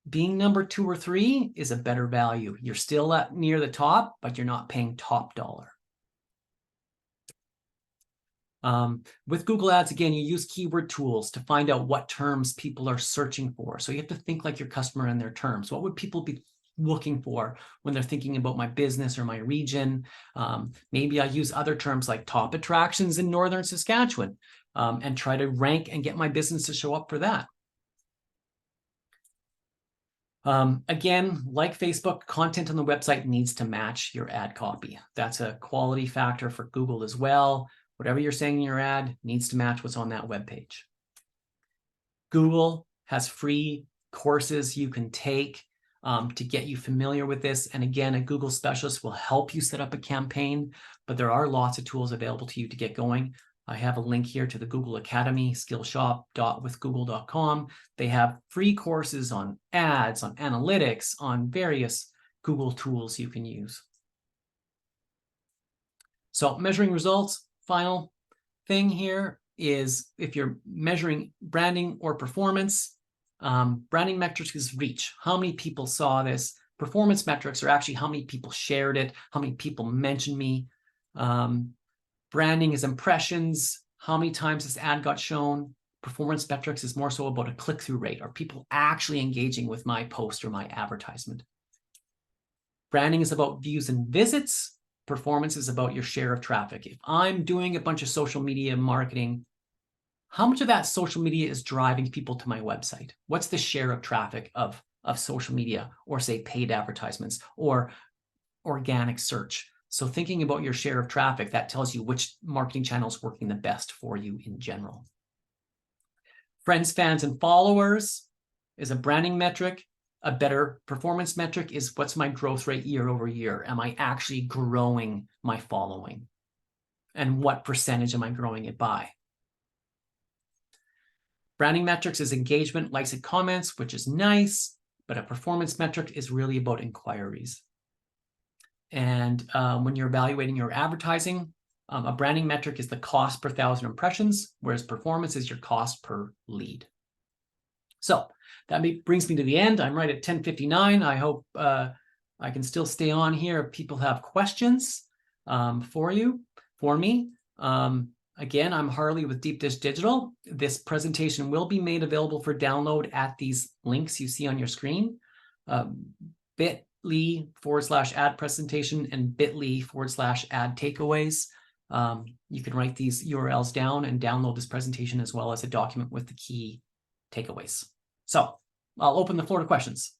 Being number 2 or 3 is a better value. You're still near the top, but you're not paying top dollar. With Google Ads, again, you use keyword tools to find out what terms people are searching for. So you have to think like your customer and their terms. What would people be looking for when they're thinking about my business or my region? Maybe I use other terms like top attractions in Northern Saskatchewan and try to rank and get my business to show up for that. Again, like Facebook, content on the website needs to match your ad copy. That's a quality factor for Google as well. Whatever you're saying in your ad needs to match what's on that web page. Google has free courses you can take to get you familiar with this. And again, a Google specialist will help you set up a campaign, but there are lots of tools available to you to get going. I have a link here to the Google Academy, skillshop.withgoogle.com. They have free courses on ads, on analytics, on various Google tools you can use. So measuring results, final thing here is if you're measuring branding or performance, branding metrics is reach. How many people saw this? Performance metrics are actually how many people shared it, how many people mentioned me. Branding is impressions, how many times this ad got shown. Performance metrics is more so about a click-through rate. Are people actually engaging with my post or my advertisement? Branding is about views and visits. Performance is about your share of traffic. If I'm doing a bunch of social media marketing, how much of that social media is driving people to my website? What's the share of traffic of of social media, or say paid advertisements or organic search. So thinking about your share of traffic, that tells you which marketing channel is working the best for you in general. Friends, fans, and followers is a branding metric. A better performance metric is what's my growth rate year over year? Am I actually growing my following? And what percentage am I growing it by? Branding metrics is engagement, likes, and comments, which is nice, but a performance metric is really about inquiries. And when you're evaluating your advertising, a branding metric is the cost per 1,000 impressions, whereas performance is your cost per lead. So that brings me to the end. I'm right at 10:59. I hope I can still stay on here if people have questions for me. Again, I'm Harley with Deep Dish Digital. This presentation will be made available for download at these links you see on your screen. bit.ly/ad presentation and bit.ly/ad takeaways. You can write these URLs down and download this presentation as well as a document with the key takeaways. So I'll open the floor to questions.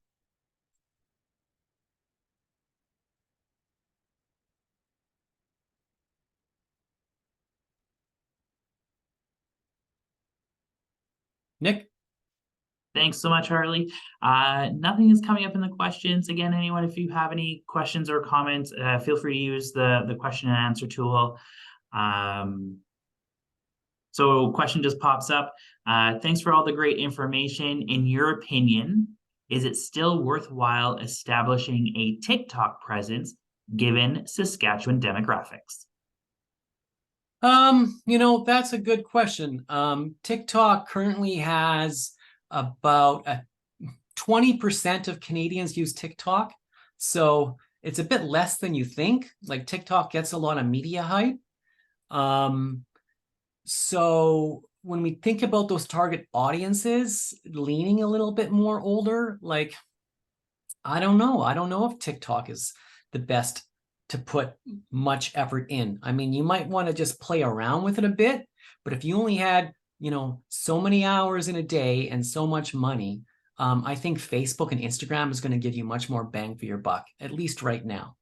Nick? Thanks so much, Harley. Nothing is coming up in the questions. Again, anyone, if you have any questions or comments, feel free to use the question and answer tool. So question just pops up. Thanks for all the great information. In your opinion, is it still worthwhile establishing a TikTok presence given Saskatchewan demographics? That's a good question. TikTok currently has about 20% of Canadians use TikTok. So it's a bit less than you think. Like TikTok gets a lot of media hype. So when we think about those target audiences leaning a little bit more older, like, I don't know. I don't know if TikTok is the best to put much effort in. I mean, you might want to just play around with it a bit, but if you only had, so many hours in a day and so much money, I think Facebook and Instagram is going to give you much more bang for your buck, at least right now.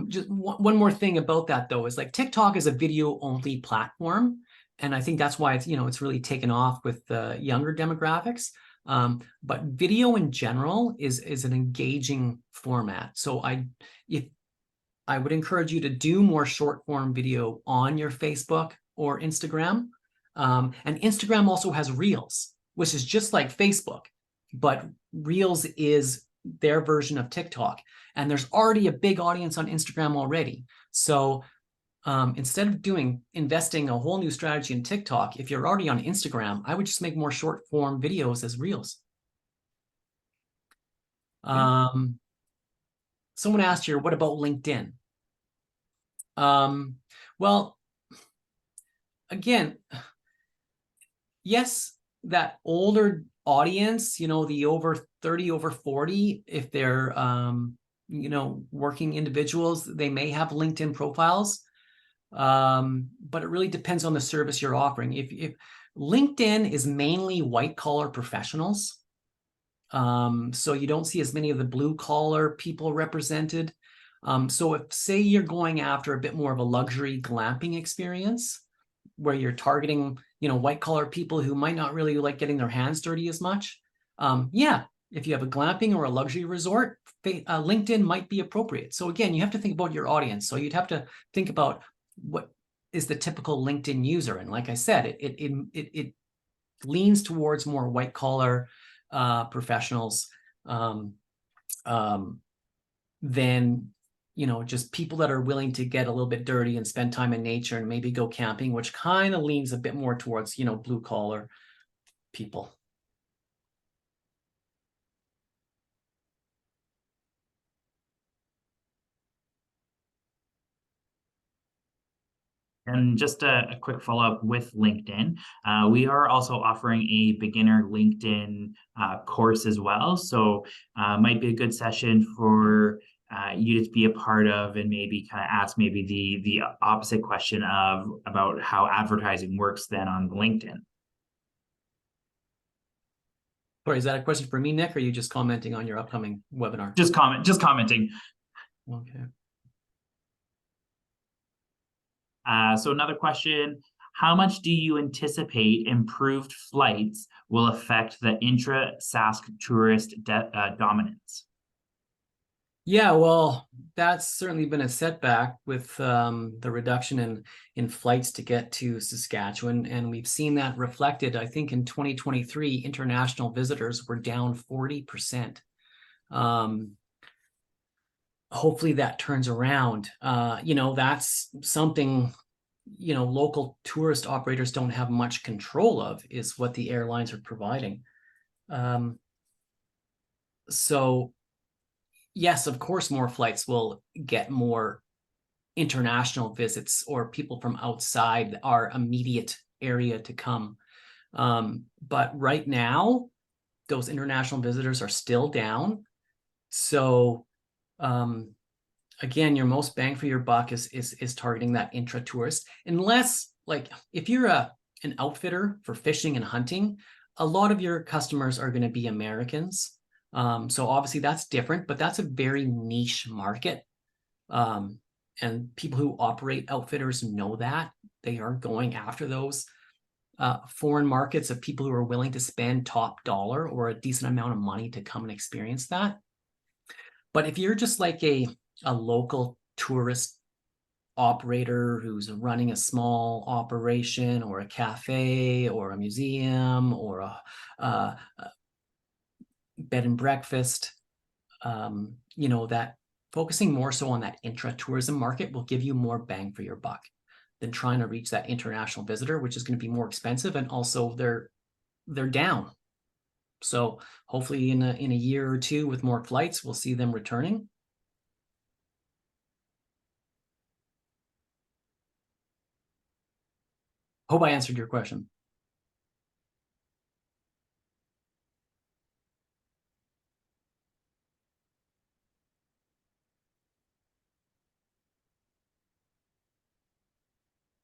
Just one more thing about that, though, is like TikTok is a video only platform. And I think that's why it's really taken off with the younger demographics. But video in general is an engaging format. So I would encourage you to do more short form video on your Facebook or Instagram. And Instagram also has Reels, which is just like Facebook, but Reels is their version of TikTok. And there's already a big audience on Instagram already. So instead of investing a whole new strategy in TikTok, if you're already on Instagram, I would just make more short form videos as Reels. Someone asked here, what about LinkedIn? Well, again, yes, that older audience, the over 30, over 40, if they're, working individuals, they may have LinkedIn profiles. But it really depends on the service you're offering. If LinkedIn is mainly white collar professionals, so you don't see as many of the blue collar people represented. So if, say, you're going after a bit more of a luxury glamping experience where you're targeting, white collar people who might not really like getting their hands dirty as much. Yeah, if you have a glamping or a luxury resort, LinkedIn might be appropriate. So again, you have to think about your audience. So you'd have to think about what is the typical LinkedIn user. And like I said, it leans towards more white collar professionals than, just people that are willing to get a little bit dirty and spend time in nature and maybe go camping, which kind of leans a bit more towards, blue collar people. And just a quick follow-up with LinkedIn. We are also offering a beginner LinkedIn course as well. So might be a good session for you to be a part of, and maybe kind of ask maybe the opposite question of about how advertising works then on LinkedIn. Sorry, is that a question for me, Nick, or are you just commenting on your upcoming webinar? Just commenting. Okay. So another question, how much do you anticipate improved flights will affect the intra-Sask tourist dominance? Yeah, well, that's certainly been a setback with the reduction in flights to get to Saskatchewan. And we've seen that reflected, I think, in 2023, international visitors were down 40%. Hopefully that turns around. That's something, local tourist operators don't have much control of, is what the airlines are providing. So yes, of course, more flights will get more international visits or people from outside our immediate area to come. But right now, those international visitors are still down. So again, your most bang for your buck is targeting that intra-tourist. Unless, like, if you're an outfitter for fishing and hunting, a lot of your customers are going to be Americans. So obviously that's different, but that's a very niche market. And people who operate outfitters know that. They are going after those foreign markets of people who are willing to spend top dollar or a decent amount of money to come and experience that. But if you're just like a local tourist operator who's running a small operation or a cafe or a museum or a bed and breakfast, that focusing more so on that intra-tourism market will give you more bang for your buck than trying to reach that international visitor, which is going to be more expensive, and also they're down. So hopefully in a year or two with more flights, we'll see them returning. Hope I answered your question.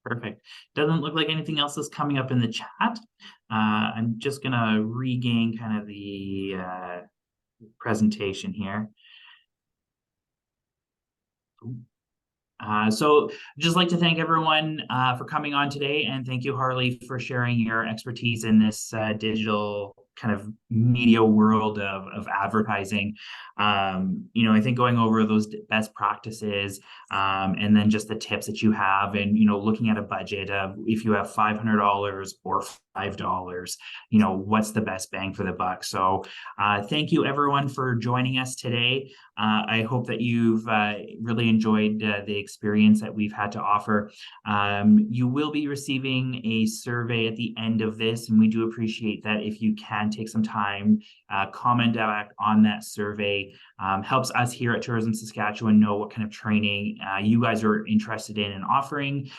Perfect. Doesn't look like anything else is coming up in the chat. I'm just gonna regain kind of the presentation here. So just like to thank everyone for coming on today, and thank you, Harley, for sharing your expertise in this digital kind of media world of advertising. I think going over those best practices and then just the tips that you have, and looking at a budget of if you have $500 or $5, what's the best bang for the buck. So thank you everyone for joining us today. I hope that you've really enjoyed the experience that we've had to offer. You will be receiving a survey at the end of this, and we do appreciate that if you can take some time, comment back on that survey. Helps us here at Tourism Saskatchewan know what kind of training you guys are interested in and offering.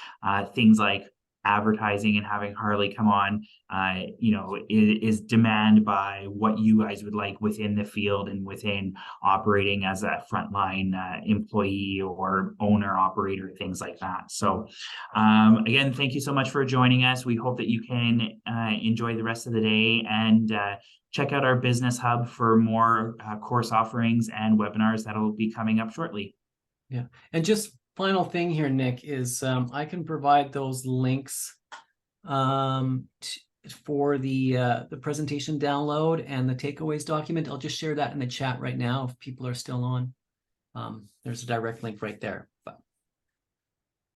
Things like advertising and having Harley come on, is demand by what you guys would like within the field and within operating as a frontline employee or owner operator, things like that. So again, thank you so much for joining us. We hope that you can enjoy the rest of the day, and check out our business hub for more course offerings and webinars that'll be coming up shortly. Yeah, and just final thing here, Nick, is I can provide those links for the presentation download and the takeaways document. I'll just share that in the chat right now if people are still on. There's a direct link right there.